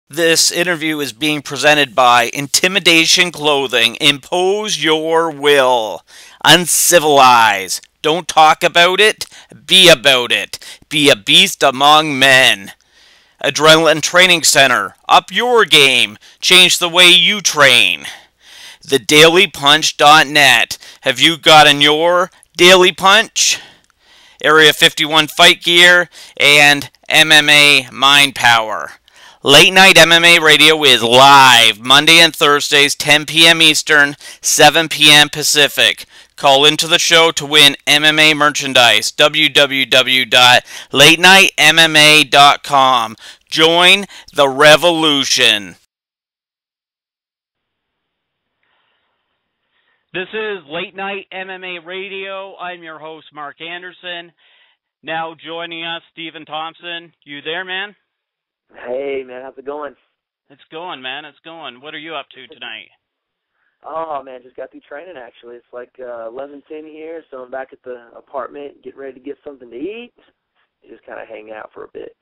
This interview is being presented by Intimidation Clothing. Impose your will. Uncivilize. Don't talk about it. Be about it. Be a beast among men. Adrenaline Training Center. Up your game. Change the way you train. TheDailyPunch.net. Have you gotten your Daily Punch? Area 51 Fight Gear and MMA Mind Power. Late Night MMA Radio is live Monday and Thursdays, 10 p.m. Eastern, 7 p.m. Pacific. Call into the show to win MMA merchandise. www.latenightmma.com. Join the revolution. This is Late Night MMA Radio. I'm your host, Mark Anderson. Now joining us, Stephen Thompson. You there, man? Hey, man, how's it going? It's going, man. It's going. What are you up to tonight? Oh, man, just got through training, actually. It's like 11:10 here, so I'm back at the apartment, getting ready to get something to eat. Just kind of hang out for a bit.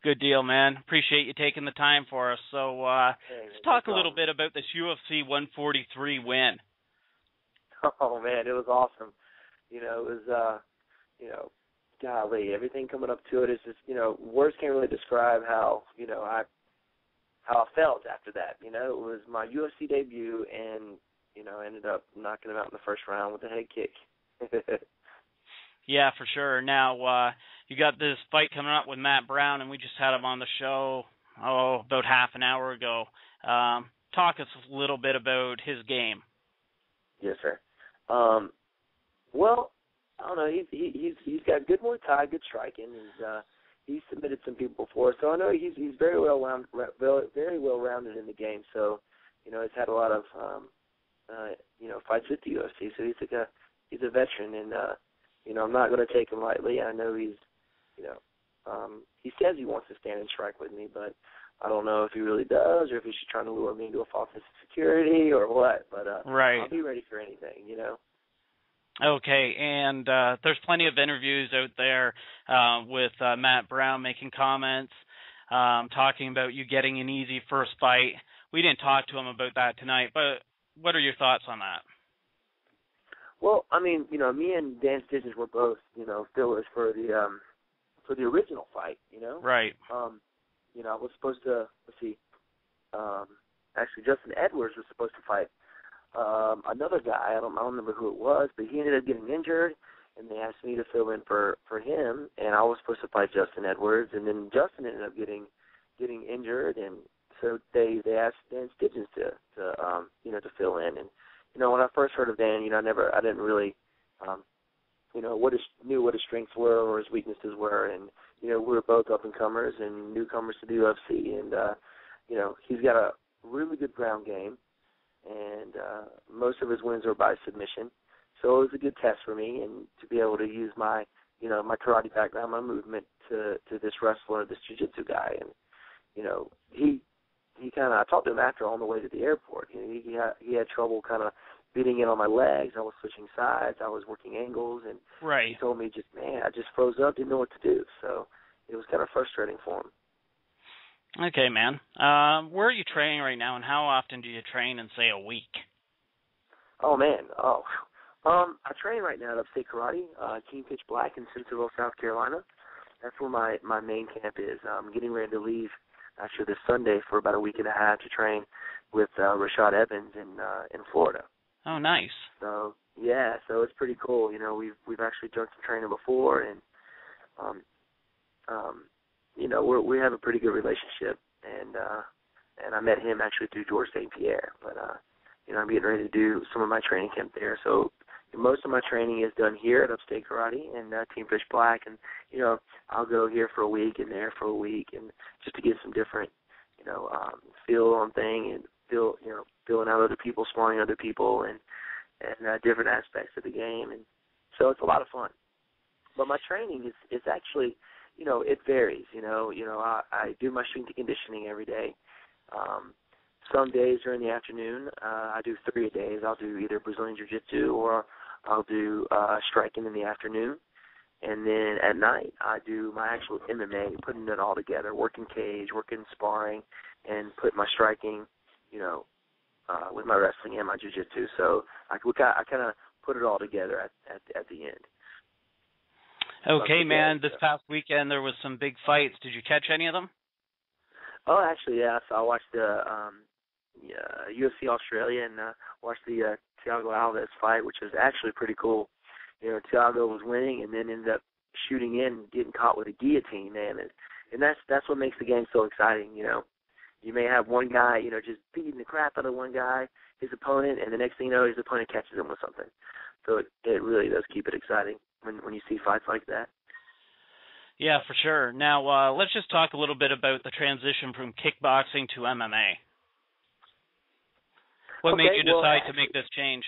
Good deal, man. Appreciate you taking the time for us. So let's talk a little bit about this UFC 143 win. Oh, man, it was awesome. It was, golly, everything coming up to it is just, words can't really describe how I felt after that. It was my UFC debut, and, I ended up knocking him out in the first round with a head kick. Yeah, for sure. Now, you got this fight coming up with Matt Brown, and we just had him on the show, about half an hour ago. Talk us a little bit about his game. Yes, sir. Well, I don't know. He's got good Muay Thai, good striking. He's submitted some people before, so I know he's very well rounded in the game. So, he's had a lot of fights with the UFC. So he's a veteran, and I'm not going to take him lightly. I know he says he wants to stand and strike with me, but I don't know if he really does, or if he's just trying to lure me into a false sense of security or what. But right. I'll be ready for anything. Okay, and there's plenty of interviews out there with Matt Brown making comments, talking about you getting an easy first fight. We didn't talk to him about that tonight, but what are your thoughts on that? Well, I mean, me and Dan Stitches were both, fillers for the original fight, Right. I was supposed to, actually Justin Edwards was supposed to fight another guy. I don't remember who it was, but he ended up getting injured, and they asked me to fill in for him, and I was supposed to fight Justin Edwards, and then Justin ended up getting injured, and so they asked Dan Stitches to fill in. And when I first heard of Dan, I didn't really knew what his strengths were or his weaknesses were, and we were both up and comers and newcomers to the UFC, and he's got a really good ground game, and most of his wins are by submission. So it was a good test for me, and to be able to use my my karate background, my movement to this wrestler, this jiu-jitsu guy, and he kind of, I talked to him after on the way to the airport. He had trouble kind of beating in on my legs. I was switching sides. I was working angles, and right. He told me I just froze up, didn't know what to do. So it was kind of frustrating for him. Okay, man. Where are you training right now, and how often do you train in, say, a week? Oh, man. I train right now at Upstate Karate, Team Pitch Black in Centerville, South Carolina. That's where my main camp is. I'm getting ready to leave actually this Sunday for about a week and a half to train with Rashad Evans in Florida. Oh, nice. So yeah, so it's pretty cool. We've actually done some training before, and we have a pretty good relationship, and I met him actually through George St. Pierre. But I'm getting ready to do some of my training camp there. So most of my training is done here at Upstate Karate and Team Fish Black, and I'll go here for a week and there for a week, and just to get some different feel on thing, and feeling out other people, sparring other people, and different aspects of the game, and so it's a lot of fun. But my training is actually, it varies. I do my strength and conditioning every day. Some days during the afternoon, I do 3 days. I'll do either Brazilian Jiu-Jitsu or I'll do striking in the afternoon. And then at night, I do my actual MMA, putting it all together, working cage, working sparring, and put my striking, with my wrestling and my jiu-jitsu. So I kind of put it all together at the end. Okay, man. This past weekend there was some big fights. Did you catch any of them? Oh, actually, yeah. So I watched the UFC Australia and watched the Thiago Alves fight, which was actually pretty cool. Thiago was winning and then ended up shooting in, getting caught with a guillotine, man. And that's what makes the game so exciting. You may have one guy, just beating the crap out of one guy, his opponent, and the next thing you know, his opponent catches him with something. So it really does keep it exciting when you see fights like that. Yeah, for sure. Now, let's just talk a little bit about the transition from kickboxing to MMA. What made you decide to make this change?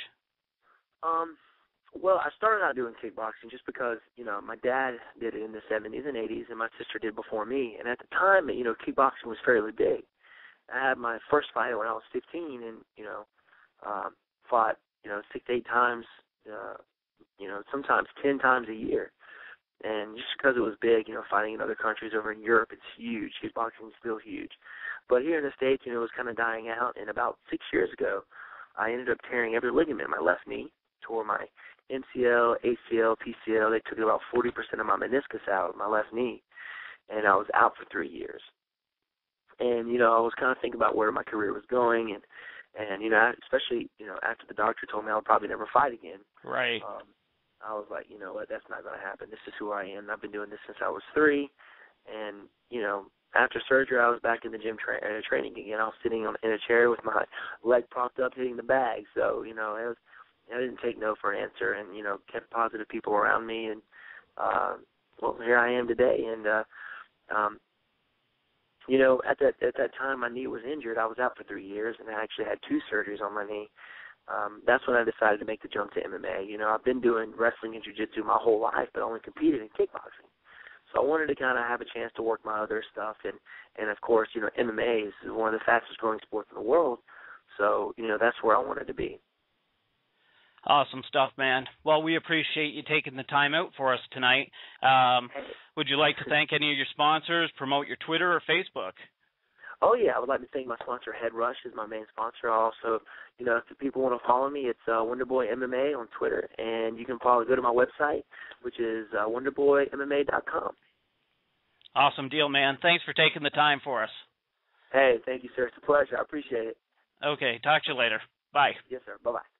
Well, I started out doing kickboxing just because, my dad did it in the 70s and 80s, and my sister did before me. And at the time, kickboxing was fairly big. I had my first fight when I was 15 and, fought, 6 to 8 times, sometimes 10 times a year. And just because it was big, fighting in other countries over in Europe, it's huge. Kickboxing is still huge. But here in the States, it was kind of dying out. And about 6 years ago, I ended up tearing every ligament in my left knee, tore my MCL, ACL, PCL. They took about 40% of my meniscus out of my left knee, and I was out for 3 years. And, I was kind of thinking about where my career was going, and especially, after the doctor told me I would probably never fight again. Right. I was like, you know what, that's not going to happen. This is who I am. I've been doing this since I was 3, and, after surgery, I was back in the gym training again. I was sitting in a chair with my leg propped up hitting the bag. So, I didn't take no for an answer and, kept positive people around me. And, here I am today. And, at that time, my knee was injured. I was out for 3 years, and I actually had 2 surgeries on my knee. That's when I decided to make the jump to MMA. I've been doing wrestling and jiu-jitsu my whole life, but only competed in kickboxing. So I wanted to kind of have a chance to work my other stuff. And of course, MMA is one of the fastest growing sports in the world. So, that's where I wanted to be. Awesome stuff, man. Well, we appreciate you taking the time out for us tonight. Would you like to thank any of your sponsors, promote your Twitter or Facebook? Oh, yeah. I would like to thank my sponsor, Head Rush, is my main sponsor. Also, if people want to follow me, it's Wonderboy MMA on Twitter. And you can go to my website, which is wonderboymma.com. Awesome deal, man. Thanks for taking the time for us. Hey, thank you, sir. It's a pleasure. I appreciate it. Okay. Talk to you later. Bye. Yes, sir. Bye-bye.